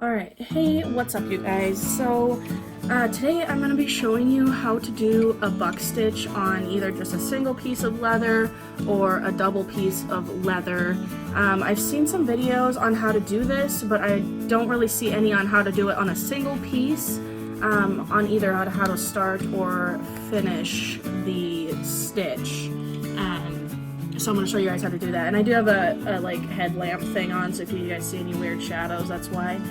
Alright, hey, what's up you guys? So, today I'm going to be showing you how to do a buck stitch on either just a single piece of leather or a double piece of leather. I've seen some videos on how to do this, but I don't really see any on how to do it on a single piece, on either how to start or finish the stitch. So I'm going to show you guys how to do that. And I do have a like headlamp thing on, so if you guys see any weird shadows, that's why.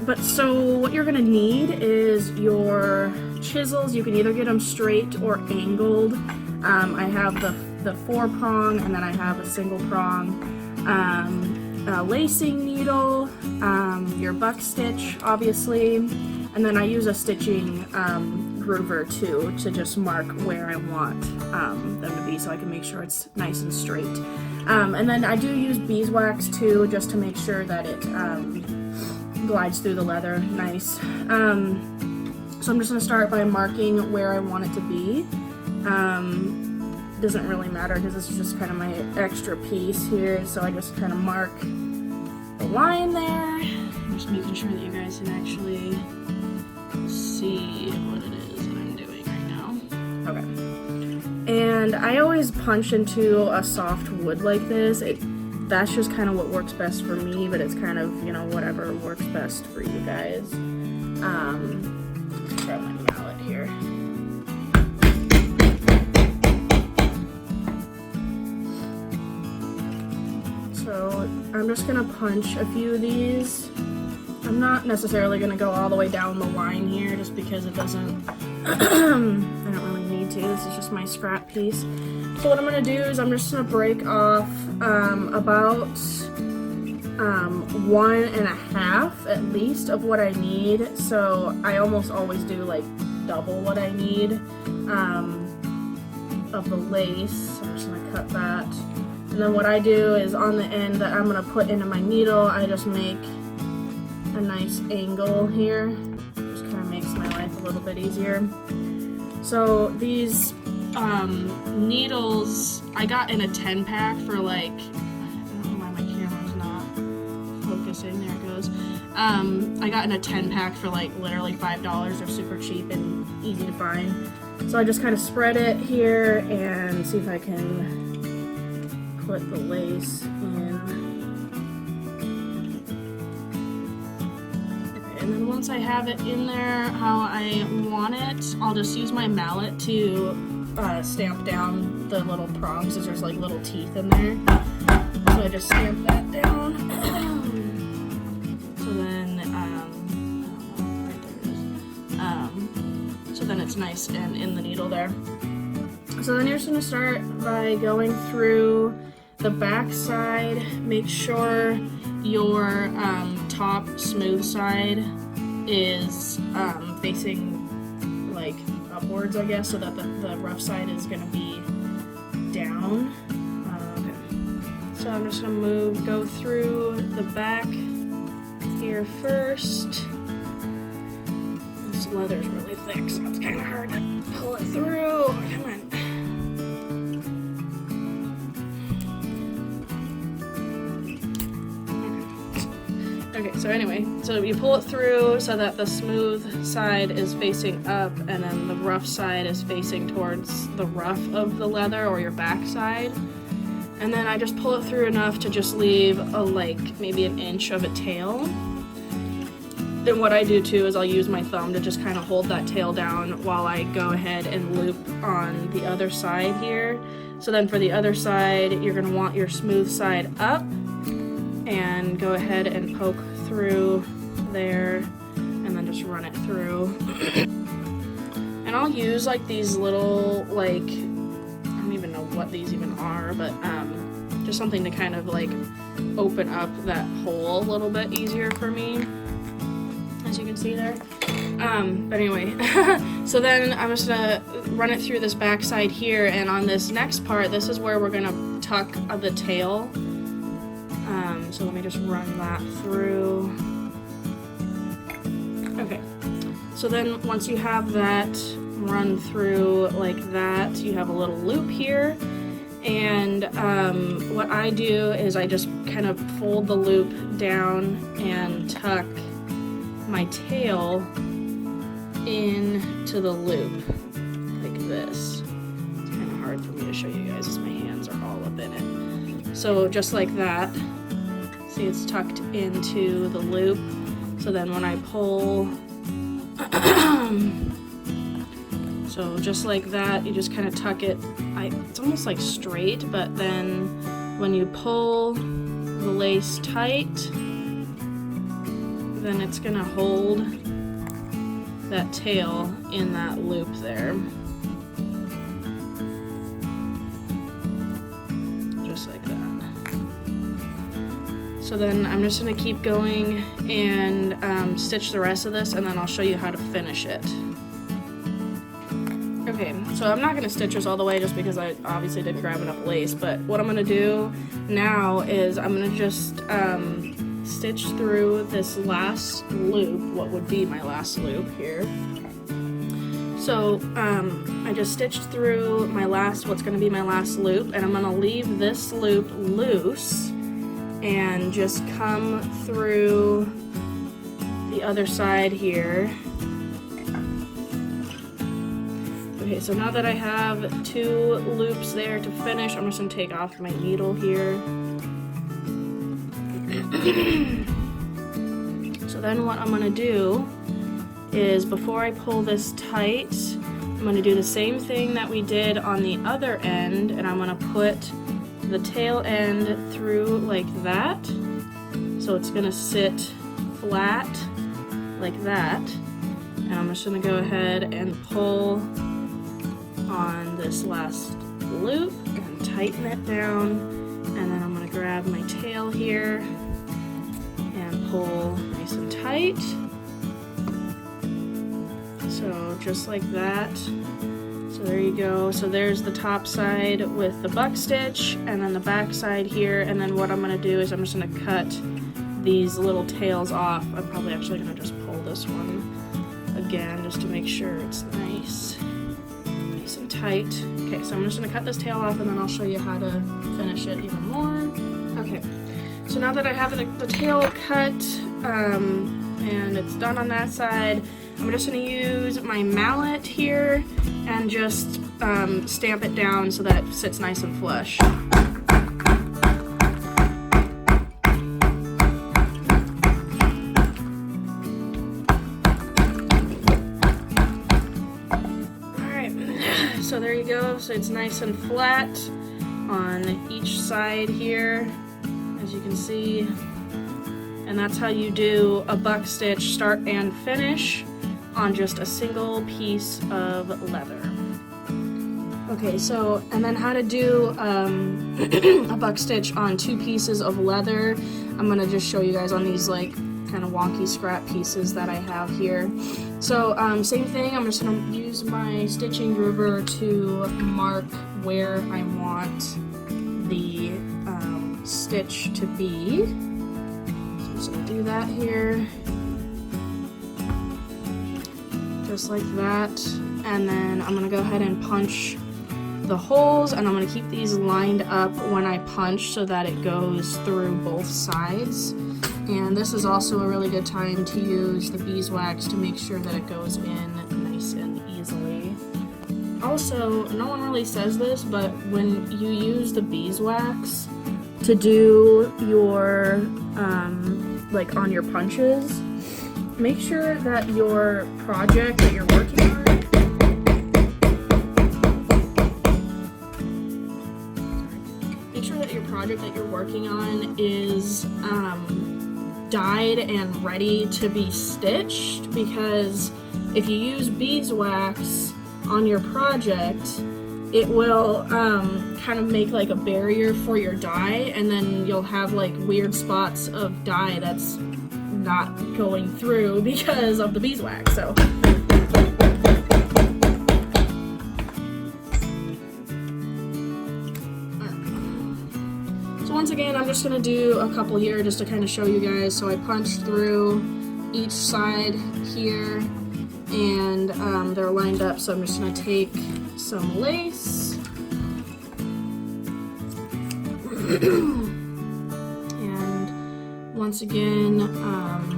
But so what you're going to need is your chisels. You can either get them straight or angled. I have the 4-prong, and then I have a single prong. A lacing needle, your buck stitch, obviously, and then I use a stitching groover too to just mark where I want them to be, so I can make sure it's nice and straight. And then I do use beeswax too, just to make sure that it glides through the leather nice. So I'm just going to start by marking where I want it to be. Doesn't really matter because this is just kind of my extra piece here, so I just kind of mark the line there. I'm just making sure that you guys can actually see what it is that I'm doing right now. Okay. And I always punch into a soft wood like this. That's just kind of what works best for me, but it's kind of, you know, whatever works best for you guys. Grab my mallet here. So I'm just gonna punch a few of these. I'm not necessarily gonna go all the way down the line here, just because it doesn't, I don't really need to. This is just my scrap piece. So what I'm gonna do is I'm just gonna break off about 1.5 at least of what I need. So I almost always do like double what I need of the lace. I'm just gonna cut that. And then what I do is on the end that I'm going to put into my needle, I just make a nice angle here. Just kind of makes my life a little bit easier. So these needles I got in a 10-pack for like, I don't know why my camera's not focusing, there it goes. I got in a 10-pack for like literally $5. They're super cheap and easy to find. So I just kind of spread it here and see if I can put the lace in. Okay, and then once I have it in there how I want it, I'll just use my mallet to stamp down the little prongs, because there's like little teeth in there. So I just stamp that down. So then, right there it is. So then it's nice and in the needle there. So then you're just going to start by going through the back side. Make sure your top smooth side is facing like upwards, I guess, so that the rough side is going to be down. Okay. So I'm just going to go through the back here first. This leather's really thick, so it's kind of hard to pull it through. Come on. Okay, so anyway, so you pull it through so that the smooth side is facing up and then the rough side is facing towards the rough of the leather or your back side. And then I just pull it through enough to just leave like maybe an inch of a tail. Then what I do too is I'll use my thumb to just kind of hold that tail down while I go ahead and loop on the other side here. So then for the other side, you're going to want your smooth side up, and go ahead and poke through there and then just run it through. And I'll use like these little, like, I don't even know what these even are, but just something to kind of like open up that hole a little bit easier for me, as you can see there. But anyway, so then I'm just gonna run it through this back side here, and on this next part, this is where we're gonna tuck the tail. So let me just run that through. Okay, so then once you have that run through like that, you have a little loop here, and what I do is I just kind kind of fold the loop down and tuck my tail into the loop like this. It's kind of hard for me to show you guys as my hands are all up in it. So just like that. See, it's tucked into the loop. So then when I pull, so just like that, you just kind of tuck it. It's almost like straight, but then when you pull the lace tight, then it's gonna hold that tail in that loop there. Just like that. So then I'm just gonna keep going and stitch the rest of this, and then I'll show you how to finish it. Okay, so I'm not gonna stitch this all the way just because I obviously didn't grab enough lace, but what I'm gonna do now is I'm gonna just stitch through this last loop, what would be my last loop here. So I just stitched through what's gonna be my last loop, and I'm gonna leave this loop loose and just come through the other side here. Okay, so now that I have 2 loops there to finish, I'm just going to take off my needle here. So then what I'm going to do is, before I pull this tight, I'm going to do the same thing that we did on the other end, and I'm going to put the tail end through like that. So it's going to sit flat like that. And I'm just going to go ahead and pull on this last loop and tighten it down, and then I'm going to grab my tail here and pull nice and tight. So just like that. So there you go. So there's the top side with the buck stitch, and then the back side here, and then what I'm going to do is I'm just going to cut these little tails off. I'm probably actually going to just pull this one again just to make sure it's nice and tight. Okay, so I'm just going to cut this tail off, and then I'll show you how to finish it even more. Okay, so now that I have the tail cut and it's done on that side, I'm just going to use my mallet here and just stamp it down so that it sits nice and flush. So there you go, so it's nice and flat on each side here, as you can see, and that's how you do a buck stitch start and finish on just a single piece of leather. Okay, so, and then how to do a buck stitch on 2 pieces of leather, I'm gonna just show you guys on these like kind of wonky scrap pieces that I have here. So same thing, I'm just going to use my stitching groover to mark where I want the stitch to be. So I'm just going to do that here, just like that, and then I'm going to go ahead and punch the holes, and I'm going to keep these lined up when I punch so that it goes through both sides. And this is also a really good time to use the beeswax to make sure that it goes in nice and easily. Also, no one really says this, but when you use the beeswax to do your, like on your punches, make sure that your project that you're working on is dyed and ready to be stitched, because if you use beeswax on your project, it will kind of make like a barrier for your dye, and then you'll have like weird spots of dye that's not going through because of the beeswax. So once again, I'm just going to do a couple here just to kind of show you guys. So I punched through each side here, and they're lined up, so I'm just going to take some lace and once again, on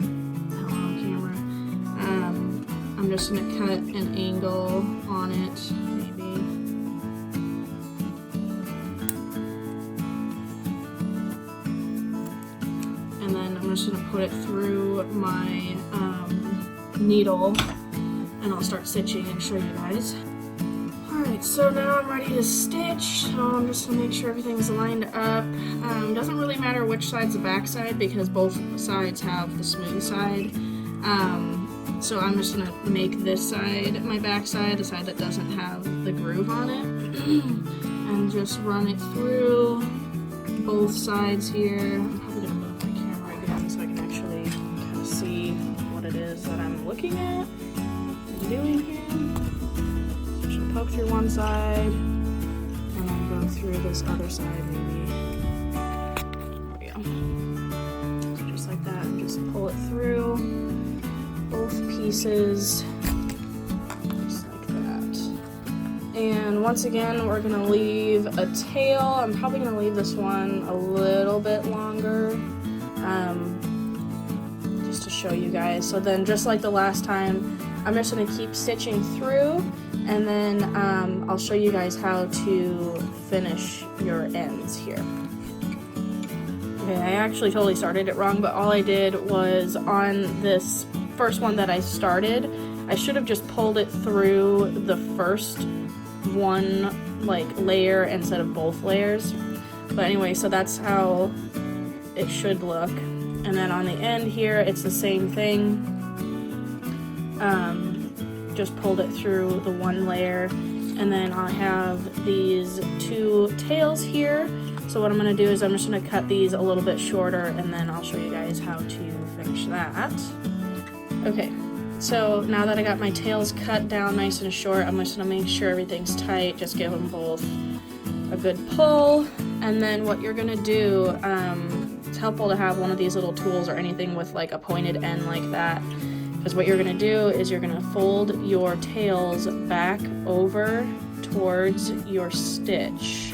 camera, I'm just going to cut an angle on it, maybe. And then I'm just going to put it through my needle, and I'll start stitching and show you guys. Alright, so now I'm ready to stitch, so I'm just going to make sure everything's lined up. Doesn't really matter which side's the back side because both sides have the smooth side. So I'm just going to make this side my back side, the side that doesn't have the groove on it, and just run it through both sides here. I'm probably going to move my camera again so I can actually kind of see what it is that I'm looking at and doing here. Poke through one side, and then go through this other side maybe. There we go. So just like that, and just pull it through both pieces, just like that. And once again, we're gonna leave a tail. I'm probably gonna leave this one a little bit longer, just to show you guys. So then, just like the last time, I'm just gonna keep stitching through, and then I'll show you guys how to finish your ends here. Okay, I actually totally started it wrong, but all I did was on this first one that I started, I should have just pulled it through the first one layer instead of both layers. But anyway, so that's how it should look. And then on the end here, it's the same thing. Just pulled it through the one layer, and then I have these two tails here. So what I'm going to do is I'm just going to cut these a little bit shorter, and then I'll show you guys how to finish that. Okay, so now that I got my tails cut down nice and short, I'm just going to make sure everything's tight, just give them both a good pull. And then what you're going to do, it's helpful to have one of these little tools or anything with like a pointed end like that. Because what you're going to do is you're going to fold your tails back over towards your stitch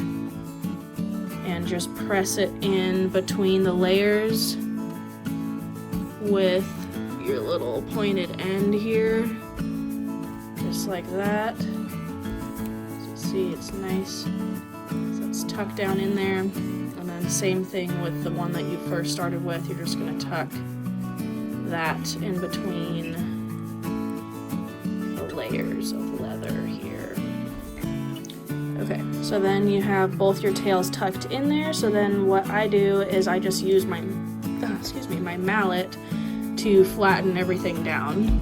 and just press it in between the layers with your little pointed end here, just like that. So see, it's nice. So it's tucked down in there, and then same thing with the one that you first started with. You're just going to tuck that in between the layers of leather here. Okay, so then you have both your tails tucked in there. So then what I do is I just use my my mallet to flatten everything down.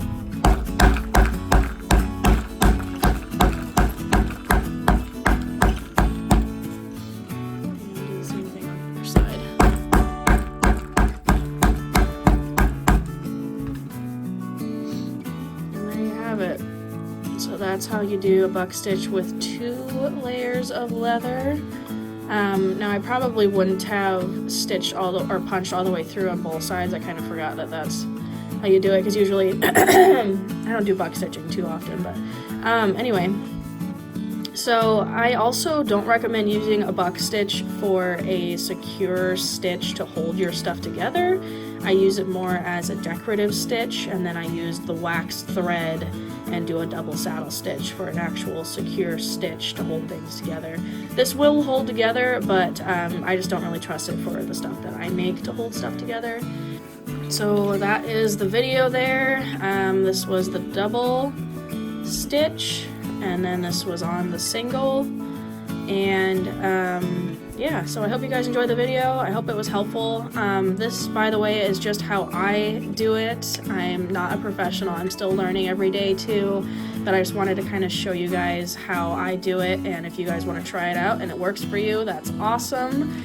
So that's how you do a buck stitch with 2 layers of leather. Now I probably wouldn't have stitched or punched all the way through on both sides. I kind of forgot that that's how you do it, because usually I don't do buck stitching too often, but anyway. So I also don't recommend using a buck stitch for a secure stitch to hold your stuff together. I use it more as a decorative stitch, and then I use the waxed thread and do a double saddle stitch for an actual secure stitch to hold things together. This will hold together, but I just don't really trust it for the stuff that I make to hold stuff together. So that is the video there. This was the double stitch, and then this was on the single. And yeah, so I hope you guys enjoyed the video. I hope it was helpful. This, by the way, is just how I do it. I'm not a professional. I'm still learning every day too, but I just wanted to kind of show you guys how I do it, and if you guys want to try it out and it works for you, that's awesome.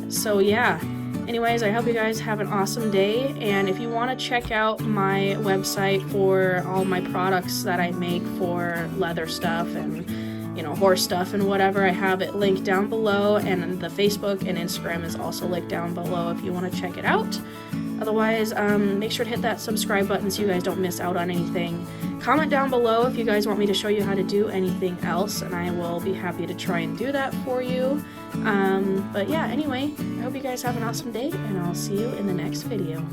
So yeah, anyways, I hope you guys have an awesome day, and if you want to check out my website for all my products that I make for leather stuff and horse stuff and whatever, I have it linked down below, and the Facebook and Instagram is also linked down below if you want to check it out. Otherwise, make sure to hit that subscribe button so you guys don't miss out on anything, Comment down below if you guys want me to show you how to do anything else, and I will be happy to try and do that for you. But yeah, anyway, I hope you guys have an awesome day, and I'll see you in the next video.